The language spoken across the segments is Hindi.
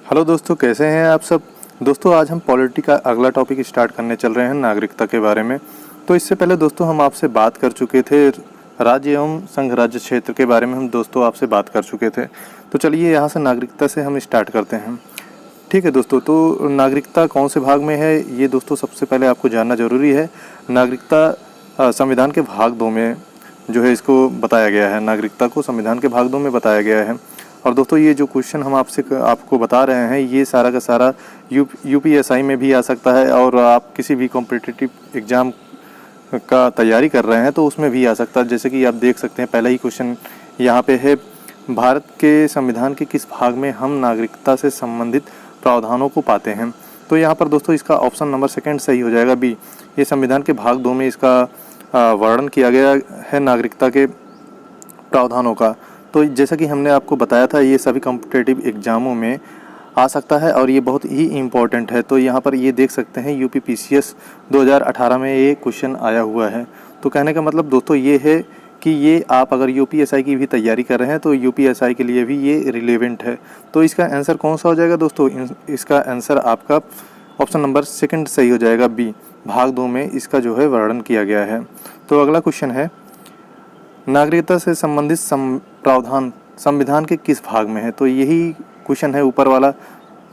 हेलो दोस्तों, कैसे हैं आप सब। दोस्तों आज हम पॉलिटी का अगला टॉपिक स्टार्ट करने चल रहे हैं, नागरिकता के बारे में। तो इससे पहले दोस्तों हम आपसे बात कर चुके थे राज्य एवं संघ राज्य क्षेत्र के बारे में। हम दोस्तों आपसे बात कर चुके थे। तो चलिए यहाँ से नागरिकता से हम स्टार्ट करते हैं। ठीक है दोस्तों, तो नागरिकता कौन से भाग में है ये दोस्तों सबसे पहले आपको जानना ज़रूरी है। नागरिकता संविधान के भाग 2 में जो है इसको बताया गया है। नागरिकता को संविधान के भाग 2 में बताया गया है। और दोस्तों ये जो क्वेश्चन हम आपको बता रहे हैं ये सारा का सारा यूपीएसआई में भी आ सकता है, और आप किसी भी कॉम्पिटिटिव एग्ज़ाम का तैयारी कर रहे हैं तो उसमें भी आ सकता है। जैसे कि आप देख सकते हैं पहला ही क्वेश्चन यहाँ पे है, भारत के संविधान के किस भाग में हम नागरिकता से संबंधित प्रावधानों को पाते हैं। तो यहाँ पर दोस्तों इसका ऑप्शन नंबर 2 सही हो जाएगा, बी। ये संविधान के भाग 2 में इसका वर्णन किया गया है नागरिकता के प्रावधानों का। तो जैसा कि हमने आपको बताया था ये सभी कॉम्पिटिटिव एग्ज़ामों में आ सकता है और ये बहुत ही इम्पोर्टेंट है। तो यहाँ पर ये देख सकते हैं यूपीपीसीएस 2018 में ये क्वेश्चन आया हुआ है। तो कहने का मतलब दोस्तों ये है कि ये आप अगर यूपीएसआई की भी तैयारी कर रहे हैं तो यूपीएसआई के लिए भी ये रिलेवेंट है। तो इसका आंसर कौन सा हो जाएगा दोस्तों, इसका आंसर आपका ऑप्शन नंबर 2 सही हो जाएगा, बी। भाग 2 में इसका जो है वर्णन किया गया है। तो अगला क्वेश्चन है, नागरिकता से संबंधित प्रावधान संविधान के किस भाग में है। तो यही क्वेश्चन है ऊपर वाला।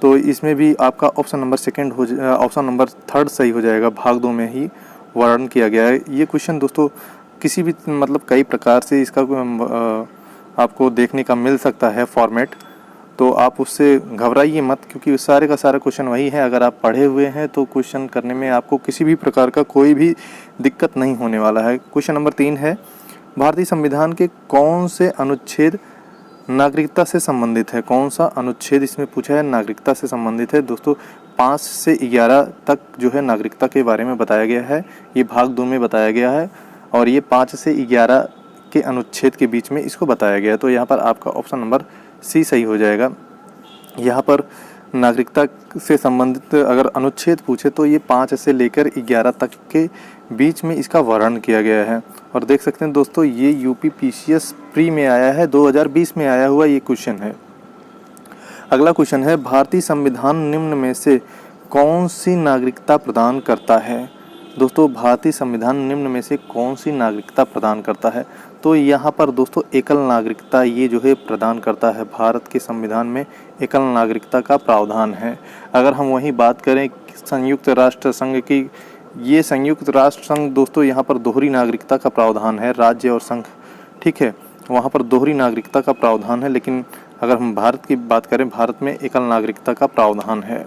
तो इसमें भी आपका ऑप्शन नंबर 3 सही हो जाएगा, भाग 2 में ही वर्णन किया गया है। ये क्वेश्चन दोस्तों किसी भी मतलब कई प्रकार से इसका आपको देखने का मिल सकता है फॉर्मेट। तो आप उससे घबराइए मत, क्योंकि सारे का सारा क्वेश्चन वही है। अगर आप पढ़े हुए हैं तो क्वेश्चन करने में आपको किसी भी प्रकार का कोई भी दिक्कत नहीं होने वाला है। क्वेश्चन नंबर 3 है, भारतीय संविधान के कौन से अनुच्छेद नागरिकता से संबंधित है। कौन सा अनुच्छेद इसमें पूछा है, नागरिकता से संबंधित है। दोस्तों 5 से 11 तक जो है नागरिकता के बारे में बताया गया है। ये भाग 2 में बताया गया है और ये 5 से 11 के अनुच्छेद के बीच में इसको बताया गया है। तो यहाँ पर आपका ऑप्शन नंबर सी सही हो जाएगा। यहाँ पर नागरिकता से संबंधित अगर अनुच्छेद पूछे तो ये 5 से लेकर 11 तक के बीच में इसका वर्णन किया गया है। और देख सकते हैं दोस्तों ये यूपीपीसीएस प्री में आया है, 2020 में आया हुआ ये क्वेश्चन है। अगला क्वेश्चन है, भारतीय संविधान निम्न में से कौन सी नागरिकता प्रदान करता है। दोस्तों भारतीय संविधान निम्न में से कौन सी नागरिकता प्रदान करता है। तो यहाँ पर दोस्तों एकल नागरिकता ये जो है प्रदान करता है। भारत के संविधान में एकल नागरिकता का प्रावधान है। अगर हम वही बात करें संयुक्त राष्ट्र संघ की, ये संयुक्त राष्ट्र संघ दोस्तों यहाँ पर दोहरी नागरिकता का प्रावधान है, राज्य और संघ, ठीक है, वहाँ पर दोहरी नागरिकता का प्रावधान है। लेकिन अगर हम भारत की बात करें, भारत में एकल नागरिकता का प्रावधान है।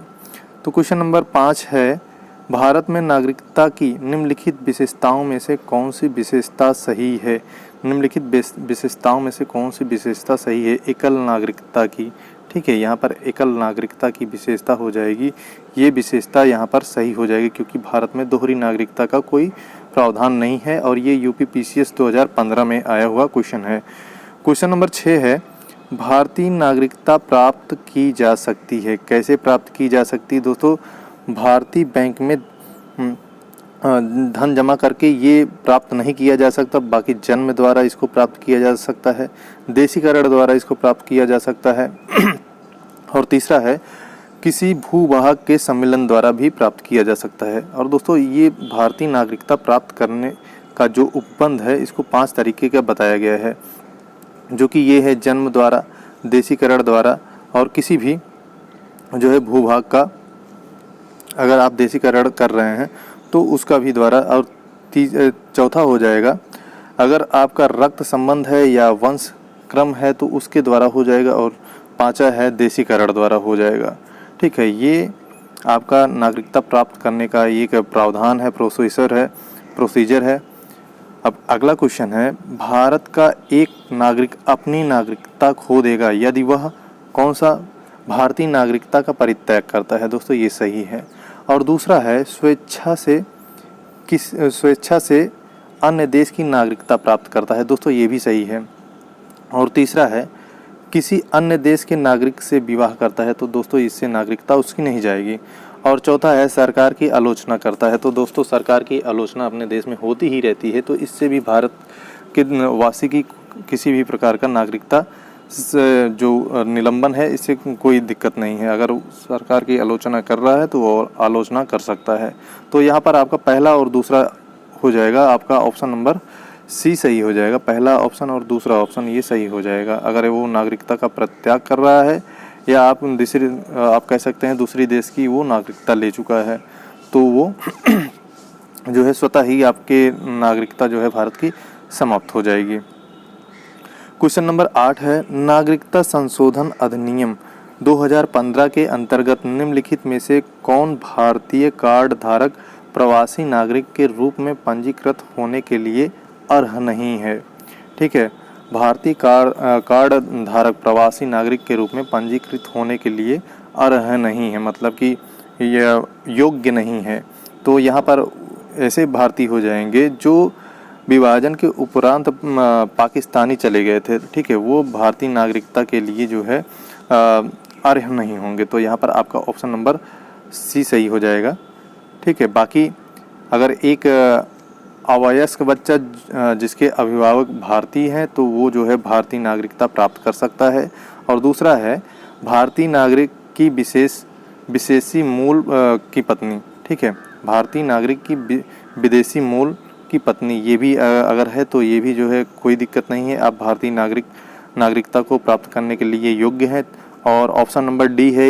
तो क्वेश्चन नंबर 5 है, भारत में नागरिकता की निम्नलिखित विशेषताओं में से कौन सी विशेषता सही है। निम्नलिखित विशेषताओं में से कौन सी विशेषता सही है एकल नागरिकता की। ठीक है, यहाँ पर एकल नागरिकता की विशेषता हो जाएगी, ये विशेषता यहाँ पर सही हो जाएगी, क्योंकि भारत में दोहरी नागरिकता का कोई प्रावधान नहीं है और ये यूपीपीसीएस 2015 में आया हुआ क्वेश्चन है। क्वेश्चन नंबर 6 है, भारतीय नागरिकता प्राप्त की जा सकती है। कैसे प्राप्त की जा सकती है दोस्तों, भारतीय बैंक में धन जमा करके ये प्राप्त नहीं किया जा सकता, बाकी जन्म द्वारा इसको प्राप्त किया जा सकता है, देशीकरण द्वारा इसको प्राप्त किया जा सकता है और तीसरा है किसी भूभाग के सम्मेलन द्वारा भी प्राप्त किया जा सकता है। और दोस्तों ये भारतीय नागरिकता प्राप्त करने का जो उपबंध है इसको 5 तरीके का बताया गया है, जो कि ये है जन्म द्वारा, देशीकरण द्वारा और किसी भी जो है भूभाग का अगर आप देशीकरण कर रहे हैं तो उसका भी द्वारा, और चौथा हो जाएगा अगर आपका रक्त संबंध है या वंश क्रम है तो उसके द्वारा हो जाएगा, और 5वां है देशीकरण द्वारा हो जाएगा। ठीक है, ये आपका नागरिकता प्राप्त करने का एक प्रावधान है, प्रोसीजर है। अब अगला क्वेश्चन है, भारत का एक नागरिक अपनी नागरिकता खो देगा यदि वह कौन सा भारतीय नागरिकता का परित्याग करता है। दोस्तों ये सही है। और दूसरा है स्वेच्छा से अन्य देश की नागरिकता प्राप्त करता है। दोस्तों ये भी सही है। और तीसरा है किसी अन्य देश के नागरिक से विवाह करता है, तो दोस्तों इससे नागरिकता उसकी नहीं जाएगी। और चौथा है सरकार की आलोचना करता है। तो दोस्तों सरकार की आलोचना अपने देश में होती ही रहती है, तो इससे भी भारत के वासी की किसी भी प्रकार का नागरिकता जो निलंबन है इससे कोई दिक्कत नहीं है। अगर सरकार की आलोचना कर रहा है तो वो आलोचना कर सकता है। तो यहाँ पर आपका पहला और दूसरा हो जाएगा, आपका ऑप्शन नंबर सी सही हो जाएगा। पहला ऑप्शन और दूसरा ऑप्शन ये सही हो जाएगा। अगर वो नागरिकता का परित्याग कर रहा है या आप कह सकते हैं दूसरी देश की वो नागरिकता ले चुका है, तो वो जो है स्वतः ही आपके नागरिकता जो है भारत की समाप्त हो जाएगी। क्वेश्चन नंबर 8 है, नागरिकता संशोधन अधिनियम 2015 के अंतर्गत निम्नलिखित में से कौन भारतीय कार्ड धारक प्रवासी नागरिक के रूप में पंजीकृत होने के लिए अर्ह नहीं है? ठीक है, भारतीय कार्ड धारक प्रवासी नागरिक के रूप में पंजीकृत होने के लिए अर्ह नहीं है, मतलब कि यह योग्य नहीं है। तो यहाँ पर ऐसे भारतीय हो जाएंगे जो विभाजन के उपरांत पाकिस्तानी चले गए थे, ठीक है, वो भारतीय नागरिकता के लिए जो है अर्ह नहीं होंगे। तो यहाँ पर आपका ऑप्शन नंबर सी सही हो जाएगा। ठीक है, बाकी अगर एक अवयस्क बच्चा जिसके अभिभावक भारतीय हैं तो वो जो है भारतीय नागरिकता प्राप्त कर सकता है। और दूसरा है भारतीय नागरिक की विदेशी मूल की पत्नी, ठीक है, भारतीय नागरिक की विदेशी मूल की पत्नी, ये भी अगर है तो ये भी जो है कोई दिक्कत नहीं है, आप भारतीय नागरिकता को प्राप्त करने के लिए योग्य हैं। और ऑप्शन नंबर डी है,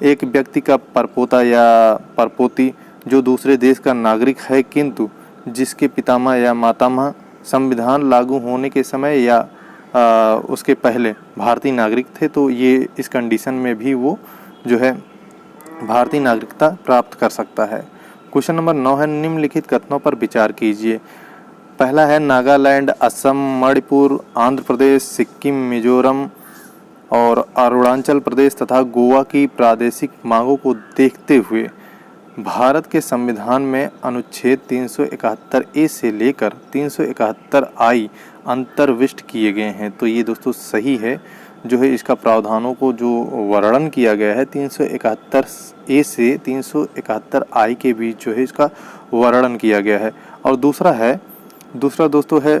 एक व्यक्ति का परपोता या परपोती जो दूसरे देश का नागरिक है किंतु जिसके पितामह या मातामह संविधान लागू होने के समय या उसके पहले भारतीय नागरिक थे, तो ये इस कंडीशन में भी वो जो है भारतीय नागरिकता प्राप्त कर सकता है। क्वेश्चन नंबर 9 है, निम्नलिखित कथनों पर विचार कीजिए। पहला है, नागालैंड, असम, मणिपुर, आंध्र प्रदेश, सिक्किम, मिजोरम और अरुणाचल प्रदेश तथा गोवा की प्रादेशिक मांगों को देखते हुए भारत के संविधान में अनुच्छेद 371 ए से लेकर 371 आई अंतर्विष्ट किए गए हैं। तो ये दोस्तों सही है, जो है इसका प्रावधानों को जो वर्णन किया गया है 371 ए से 371 आई के बीच जो है इसका वर्णन किया गया है। और दूसरा दोस्तों है,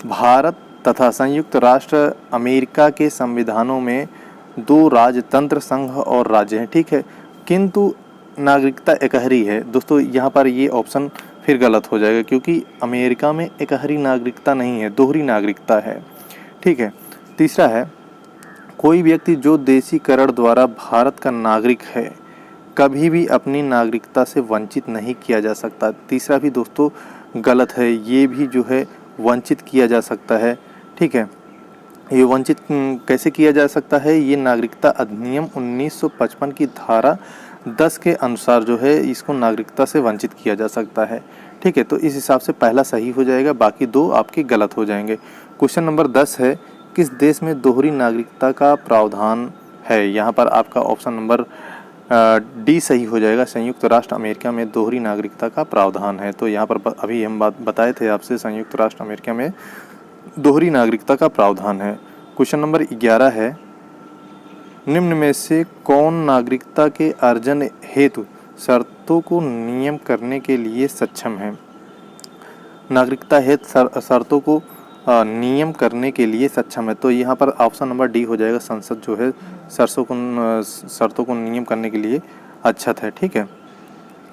भारत तथा संयुक्त राष्ट्र अमेरिका के संविधानों में 2 राजतंत्र संघ और राज्य हैं, ठीक है, किंतु नागरिकता एकहरी है। दोस्तों यहाँ पर ये ऑप्शन फिर गलत हो जाएगा क्योंकि अमेरिका में एकहरी नागरिकता नहीं है, दोहरी नागरिकता है, ठीक है। तीसरा है, कोई व्यक्ति जो देशीकरण द्वारा भारत का नागरिक है कभी भी अपनी नागरिकता से वंचित नहीं किया जा सकता। तीसरा भी दोस्तों गलत है, ये भी जो है वंचित किया जा सकता है, ठीक है। ये वंचित कैसे किया जा सकता है? ये नागरिकता अधिनियम 1955 की धारा 10 के अनुसार जो है इसको नागरिकता से वंचित किया जा सकता है, ठीक है। तो इस हिसाब से पहला सही हो जाएगा, बाकी 2 आपके गलत हो जाएंगे। क्वेश्चन नंबर 10 है, किस देश में दोहरी नागरिकता का प्रावधान है? यहाँ पर आपका ऑप्शन नंबर डी सही हो जाएगा। संयुक्त राष्ट्र अमेरिका में दोहरी नागरिकता का प्रावधान है। तो यहाँ पर अभी हम बात बताए थे आपसे, संयुक्त राष्ट्र अमेरिका में दोहरी नागरिकता का प्रावधान है। क्वेश्चन नंबर 11 है, निम्न में से कौन नागरिकता के अर्जन हेतु शर्तों को नियम करने के लिए सक्षम है? नागरिकता हेतु शर्तों को नियम करने के लिए सक्षम है। तो यहाँ पर ऑप्शन नंबर डी हो जाएगा। संसद जो है शर्तों को नियम करने के लिए अच्छत है, ठीक है।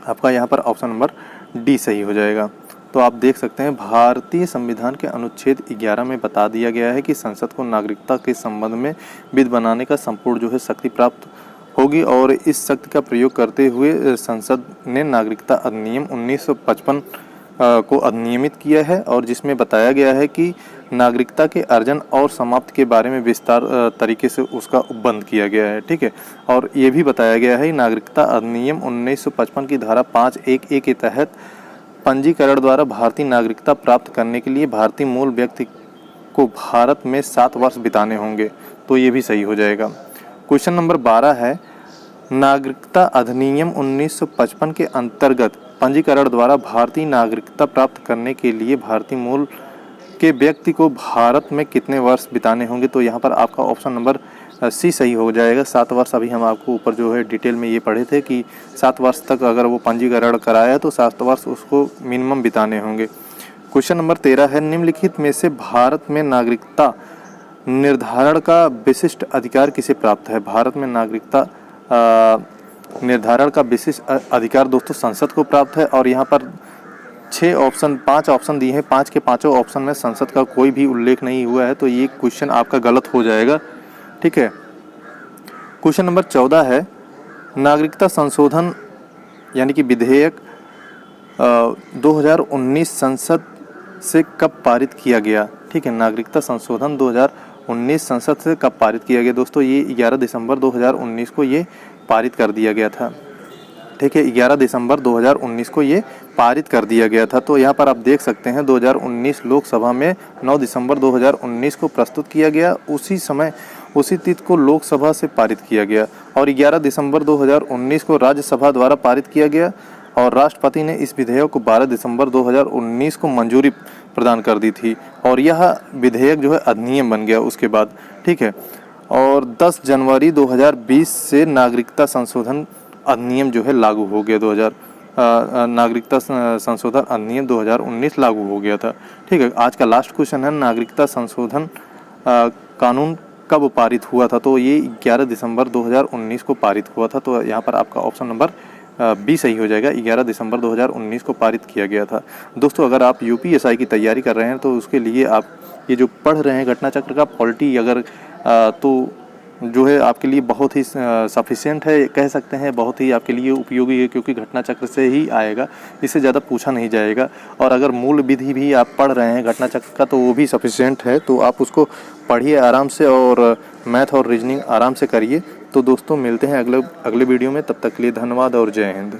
आपका यहाँ पर ऑप्शन नंबर डी सही हो जाएगा। तो आप देख सकते हैं भारतीय संविधान के अनुच्छेद 11 में बता दिया गया है कि संसद को नागरिकता के संबंध में विधि बनाने का संपूर्ण जो है शक्ति प्राप्त होगी और इस शक्ति का प्रयोग करते हुए संसद ने नागरिकता अधिनियम 1955 को अधिनियमित किया है और जिसमें बताया गया है कि नागरिकता के अर्जन और समाप्त के बारे में विस्तार तरीके से उसका उपबंध किया गया है, ठीक है। और ये भी बताया गया है नागरिकता अधिनियम 1955 की धारा 5(1)(a) के तहत पंजीकरण द्वारा भारतीय नागरिकता प्राप्त करने के लिए भारतीय मूल व्यक्ति को भारत में 7 वर्ष बिताने होंगे। तो ये भी सही हो जाएगा। क्वेश्चन नंबर 12 है, नागरिकता अधिनियम 1955 के अंतर्गत पंजीकरण द्वारा भारतीय नागरिकता प्राप्त करने के लिए भारतीय मूल के व्यक्ति को भारत में कितने वर्ष बिताने होंगे? तो यहाँ पर आपका ऑप्शन नंबर सी सही हो जाएगा। 7 वर्ष। अभी हम आपको ऊपर जो है डिटेल में ये पढ़े थे कि 7 वर्ष तक अगर वो पंजीकरण कराया तो 7 वर्ष उसको मिनिमम बिताने होंगे। क्वेश्चन नंबर 13 है, निम्नलिखित में से भारत में नागरिकता निर्धारण का विशिष्ट अधिकार किसे प्राप्त है? भारत में नागरिकता निर्धारण का विशिष्ट अधिकार दोस्तों संसद को प्राप्त है। और यहाँ पर 5 ऑप्शन दिए हैं, 5 के पाँचों ऑप्शन में संसद का कोई भी उल्लेख नहीं हुआ है, तो ये क्वेश्चन आपका गलत हो जाएगा। ठीक है, क्वेश्चन नंबर 14 है, नागरिकता संशोधन यानी कि विधेयक 2019 संसद से कब पारित किया गया? ठीक है, नागरिकता संशोधन 2019 संसद से कब पारित किया गया दोस्तों? ये 11 दिसंबर 2019 को ये पारित कर दिया गया था। ठीक है, 11 दिसंबर 2019 को ये पारित कर दिया गया था। तो यहाँ पर आप देख सकते हैं 2019 लोकसभा में 9 दिसंबर 2019 को प्रस्तुत किया गया, उसी तिथि को लोकसभा से पारित किया गया और 11 दिसंबर 2019 को राज्यसभा द्वारा पारित किया गया और राष्ट्रपति ने इस विधेयक को 12 दिसंबर 2019 को मंजूरी प्रदान कर दी थी और यह विधेयक जो है अधिनियम बन गया उसके बाद। ठीक है, और 10 जनवरी 2020 से नागरिकता संशोधन अधिनियम जो है लागू हो गया। नागरिकता संशोधन अधिनियम 2019 लागू हो गया था। ठीक है, आज का लास्ट क्वेश्चन है, नागरिकता संशोधन कानून कब पारित हुआ था? तो ये 11 दिसंबर 2019 को पारित हुआ था। तो यहाँ पर आपका ऑप्शन नंबर बी सही हो जाएगा, 11 दिसंबर 2019 को पारित किया गया था। दोस्तों, अगर आप यूपीएसआई की तैयारी कर रहे हैं तो उसके लिए आप ये जो पढ़ रहे हैं घटना चक्र का पॉलिटी, अगर तो जो है आपके लिए बहुत ही सफिशिएंट है, कह सकते हैं बहुत ही आपके लिए उपयोगी है, क्योंकि घटना चक्र से ही आएगा, इससे ज़्यादा पूछा नहीं जाएगा। और अगर मूल विधि भी आप पढ़ रहे हैं घटना चक्र का तो वो भी सफिशिएंट है, तो आप उसको पढ़िए आराम से और मैथ और रीजनिंग आराम से करिए। तो दोस्तों, मिलते हैं अगले वीडियो में, तब तक के लिए धन्यवाद और जय हिंद।